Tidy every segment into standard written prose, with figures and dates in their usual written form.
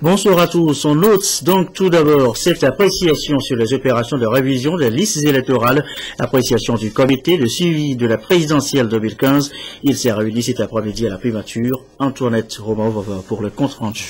Bonsoir à tous. On note donc tout d'abord cette appréciation sur les opérations de révision des listes électorales, appréciation du comité de suivi de la présidentielle 2015. Il s'est réuni cet après-midi à la primature. Antoinette Romov pour le compte rendu.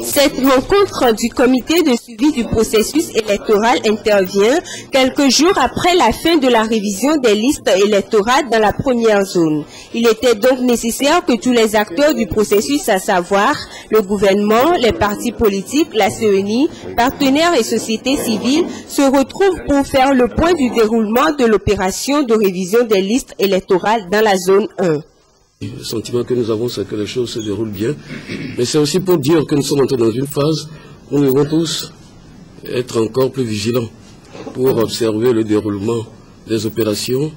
Cette rencontre du comité de suivi du processus électoral intervient quelques jours après la fin de la révision des listes électorales dans la première zone. Il était donc nécessaire que tous les acteurs du processus, à savoir le gouvernement, les partis politiques, la CENI, partenaires et sociétés civiles, se retrouvent pour faire le point du déroulement de l'opération de révision des listes électorales dans la zone 1. Le sentiment que nous avons, c'est que les choses se déroulent bien. Mais c'est aussi pour dire que nous sommes entrés dans une phase où nous devons tous être encore plus vigilants pour observer le déroulement des opérations,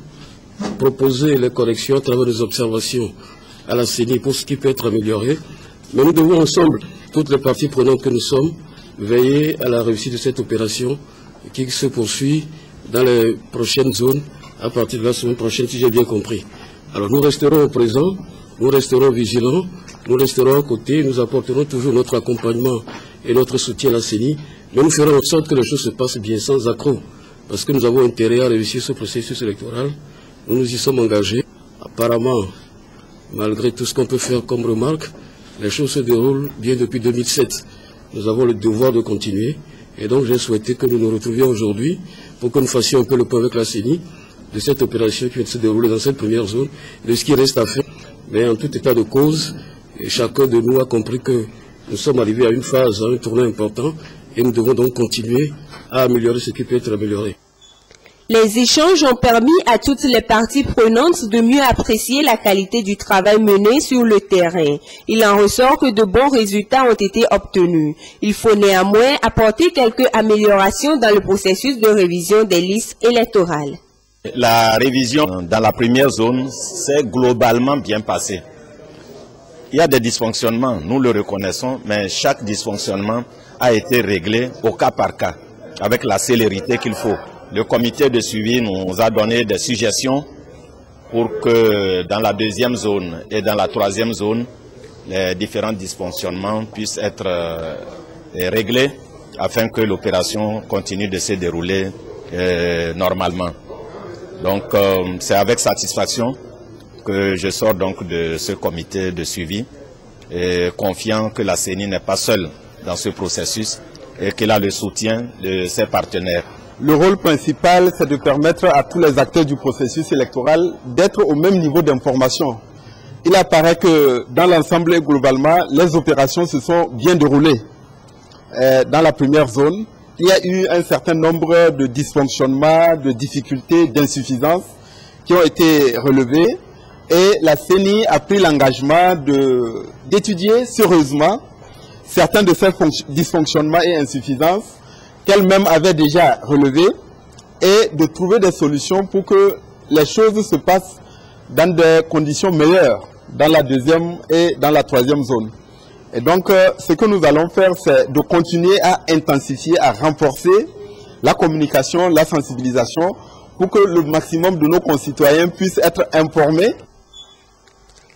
proposer les corrections à travers des observations à la CENI pour ce qui peut être amélioré. Mais nous devons ensemble, toutes les parties prenantes que nous sommes, veiller à la réussite de cette opération qui se poursuit dans les prochaines zones à partir de la semaine prochaine, si j'ai bien compris. Alors nous resterons présents, nous resterons vigilants, nous resterons à côté, nous apporterons toujours notre accompagnement et notre soutien à la CENI, mais nous ferons en sorte que les choses se passent bien sans accroc, parce que nous avons intérêt à réussir ce processus électoral. Nous nous y sommes engagés. Apparemment, malgré tout ce qu'on peut faire comme remarque, les choses se déroulent bien depuis 2007. Nous avons le devoir de continuer, et donc j'ai souhaité que nous nous retrouvions aujourd'hui pour que nous fassions un peu le point avec la CENI de cette opération qui va se dérouler dans cette première zone, de ce qui reste à faire. Mais en tout état de cause, chacun de nous a compris que nous sommes arrivés à une phase, à un tournant important, et nous devons donc continuer à améliorer ce qui peut être amélioré. Les échanges ont permis à toutes les parties prenantes de mieux apprécier la qualité du travail mené sur le terrain. Il en ressort que de bons résultats ont été obtenus. Il faut néanmoins apporter quelques améliorations dans le processus de révision des listes électorales. La révision dans la première zone s'est globalement bien passée. Il y a des dysfonctionnements, nous le reconnaissons, mais chaque dysfonctionnement a été réglé au cas par cas, avec la célérité qu'il faut. Le comité de suivi nous a donné des suggestions pour que dans la deuxième zone et dans la troisième zone, les différents dysfonctionnements puissent être réglés afin que l'opération continue de se dérouler normalement. Donc c'est avec satisfaction que je sors donc de ce comité de suivi et confiant que la CENI n'est pas seule dans ce processus et qu'elle a le soutien de ses partenaires. Le rôle principal, c'est de permettre à tous les acteurs du processus électoral d'être au même niveau d'information. Il apparaît que dans l'ensemble et globalement, les opérations se sont bien déroulées. Dans la première zone, il y a eu un certain nombre de dysfonctionnements, de difficultés, d'insuffisances qui ont été relevées et la CENI a pris l'engagement d'étudier sérieusement certains de ces dysfonctionnements et insuffisances qu'elle-même avait déjà relevés et de trouver des solutions pour que les choses se passent dans des conditions meilleures dans la deuxième et dans la troisième zone. Et donc, ce que nous allons faire, c'est de continuer à intensifier, à renforcer la communication, la sensibilisation, pour que le maximum de nos concitoyens puissent être informés.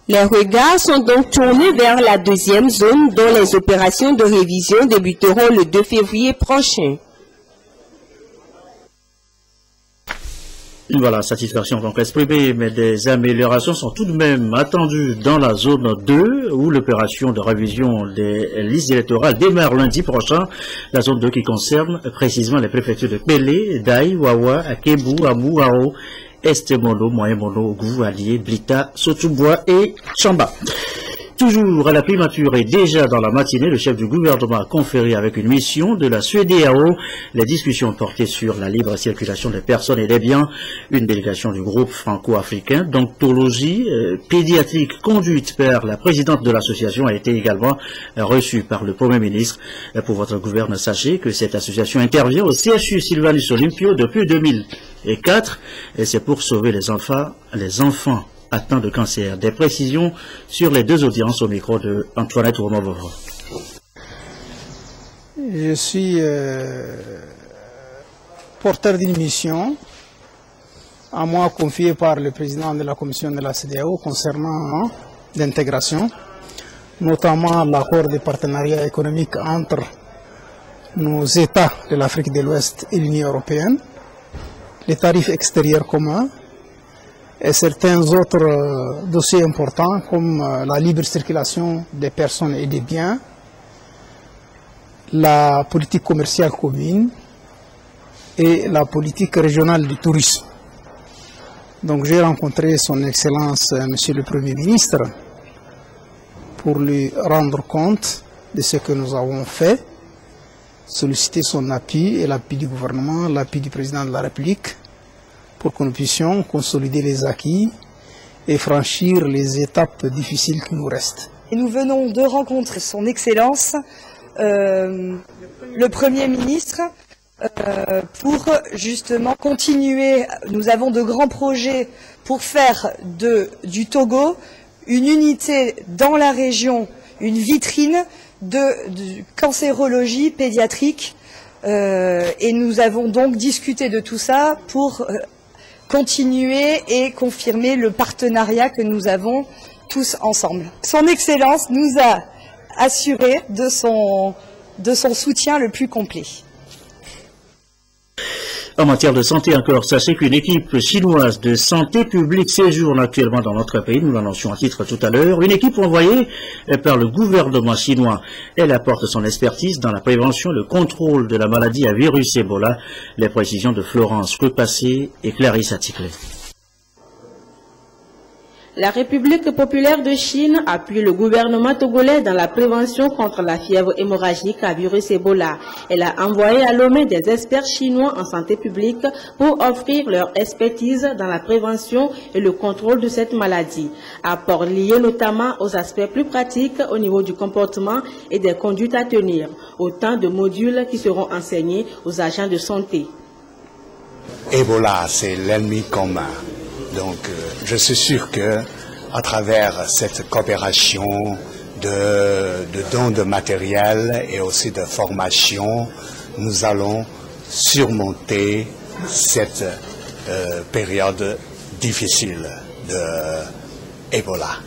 Les regards sont donc tournés vers la deuxième zone, dont les opérations de révision débuteront le 2 février prochain. Voilà, satisfaction donc exprimée, mais des améliorations sont tout de même attendues dans la zone 2, où l'opération de révision des listes électorales démarre lundi prochain. La zone 2 qui concerne précisément les préfectures de Pelé, Daï, Wawa, Akebu, Amou, Ao, Est-Mono, Moyen-Mono, Ogou, Allié, Blita, Sotoubois et Chamba. Toujours à la primature et déjà dans la matinée, le chef du gouvernement a conféré avec une mission de la CEDEAO les discussions portées sur la libre circulation des personnes et des biens. Une délégation du groupe franco-africain d'oncologie pédiatrique conduite par la présidente de l'association a été également reçue par le Premier ministre. Pour votre gouverneur, sachez que cette association intervient au CHU Sylvanus Olympio depuis 2004 et c'est pour sauver les enfants atteints de cancer. Des précisions sur les deux audiences au micro de Antoinette Romov. Je suis porteur d'une mission à moi confiée par le président de la commission de la CEDEAO concernant l'intégration. notamment l'accord de partenariat économique entre nos États de l'Afrique de l'Ouest et l'Union européenne, les tarifs extérieurs communs et certains autres dossiers importants comme la libre circulation des personnes et des biens, la politique commerciale commune et la politique régionale du tourisme. Donc j'ai rencontré son Excellence Monsieur le Premier ministre pour lui rendre compte de ce que nous avons fait, solliciter son appui et l'appui du gouvernement, l'appui du président de la République pour que nous puissions consolider les acquis et franchir les étapes difficiles qui nous restent. Et nous venons de rencontrer son Excellence, le Premier ministre, pour justement continuer. Nous avons de grands projets pour faire du Togo une unité dans la région, une vitrine de cancérologie pédiatrique. Et nous avons donc discuté de tout ça pour continuer et confirmer le partenariat que nous avons tous ensemble. Son Excellence nous a assuré de son soutien le plus complet. En matière de santé encore, sachez qu'une équipe chinoise de santé publique séjourne actuellement dans notre pays, nous l'annoncions à titre tout à l'heure, une équipe envoyée par le gouvernement chinois. Elle apporte son expertise dans la prévention et le contrôle de la maladie à virus Ebola. Les précisions de Florence Repassé et Clarisse Atticlé. La République populaire de Chine appuie le gouvernement togolais dans la prévention contre la fièvre hémorragique à virus Ebola. Elle a envoyé à Lomé des experts chinois en santé publique pour offrir leur expertise dans la prévention et le contrôle de cette maladie. Apport lié notamment aux aspects plus pratiques au niveau du comportement et des conduites à tenir. Autant de modules qui seront enseignés aux agents de santé. Ebola, c'est l'ennemi commun. Donc, je suis sûr que, à travers cette coopération de dons de matériel et aussi de formation, nous allons surmonter cette période difficile de Ebola.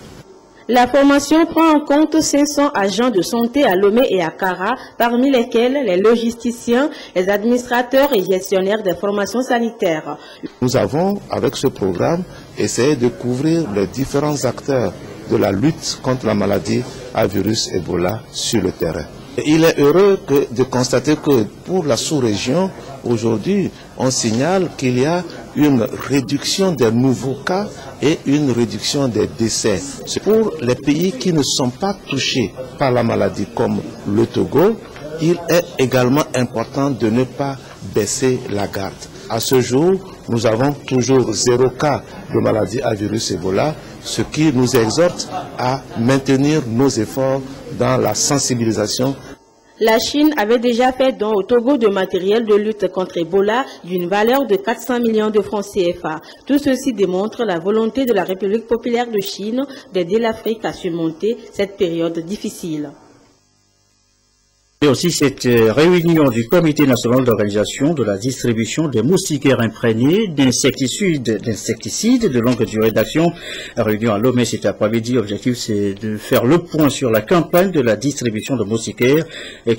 La formation prend en compte 500 agents de santé à Lomé et à Kara, parmi lesquels les logisticiens, les administrateurs et gestionnaires des formations sanitaires. Nous avons, avec ce programme, essayé de couvrir les différents acteurs de la lutte contre la maladie à virus Ebola sur le terrain. Il est heureux de constater que pour la sous-région, aujourd'hui, on signale qu'il y a une réduction des nouveaux cas et une réduction des décès. Pour les pays qui ne sont pas touchés par la maladie comme le Togo, il est également important de ne pas baisser la garde. À ce jour, nous avons toujours 0 cas de maladie à virus Ebola, ce qui nous exhorte à maintenir nos efforts dans la sensibilisation. La Chine avait déjà fait don au Togo de matériel de lutte contre Ebola d'une valeur de 400 millions de francs CFA. Tout ceci démontre la volonté de la République populaire de Chine d'aider l'Afrique à surmonter cette période difficile. Et aussi cette réunion du Comité national d'organisation de la distribution des moustiquaires imprégnés d'insecticides de longue durée d'action. Réunion à Lomé cet après-midi. L'objectif, c'est de faire le point sur la campagne de la distribution de moustiquaires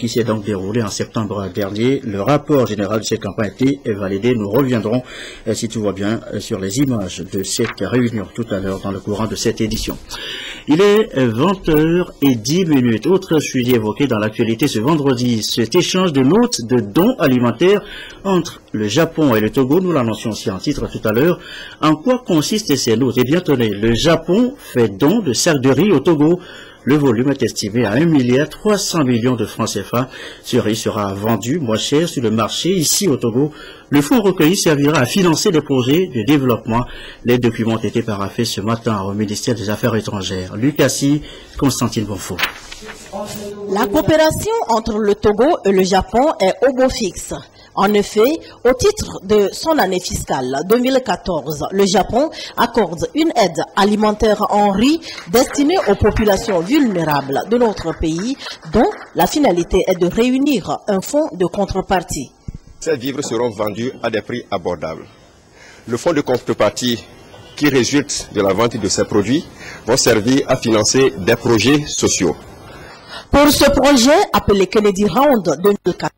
qui s'est donc déroulée en septembre dernier. Le rapport général de cette campagne a été validé. Nous reviendrons, si tout va bien, sur les images de cette réunion tout à l'heure dans le courant de cette édition. Il est 20h10. Autre sujet évoqué dans l'actualité ce vendredi, cet échange de notes de dons alimentaires entre le Japon et le Togo. Nous l'annoncions aussi en titre tout à l'heure. En quoi consistent ces notes? Eh bien, tenez, le Japon fait don de sacs de riz au Togo. Le volume est estimé à 1,3 milliard de francs CFA. Ce riz sera vendu moins cher sur le marché ici au Togo. Le fonds recueilli servira à financer des projets de développement. Les documents ont été paraphés ce matin au ministère des Affaires étrangères. Lucassi, Constantine Bonfort. La coopération entre le Togo et le Japon est au beau fixe. En effet, au titre de son année fiscale 2014, le Japon accorde une aide alimentaire en riz destinée aux populations vulnérables de notre pays, dont la finalité est de réunir un fonds de contrepartie. Ces vivres seront vendus à des prix abordables. Le fonds de contrepartie qui résultent de la vente de ces produits vont servir à financer des projets sociaux. Pour ce projet, appelé Kennedy Round 2014,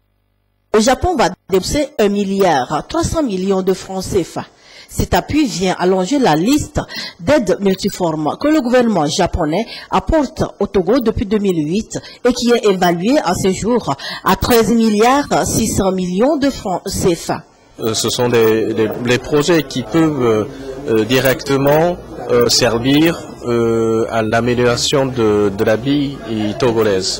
le Japon va débourser 1,3 milliard de francs CFA. Cet appui vient allonger la liste d'aides multiformes que le gouvernement japonais apporte au Togo depuis 2008 et qui est évaluée à ce jour à 13,6 milliards de francs CFA. Ce sont les projets qui peuvent directement servir à l'amélioration de la vie togolaise.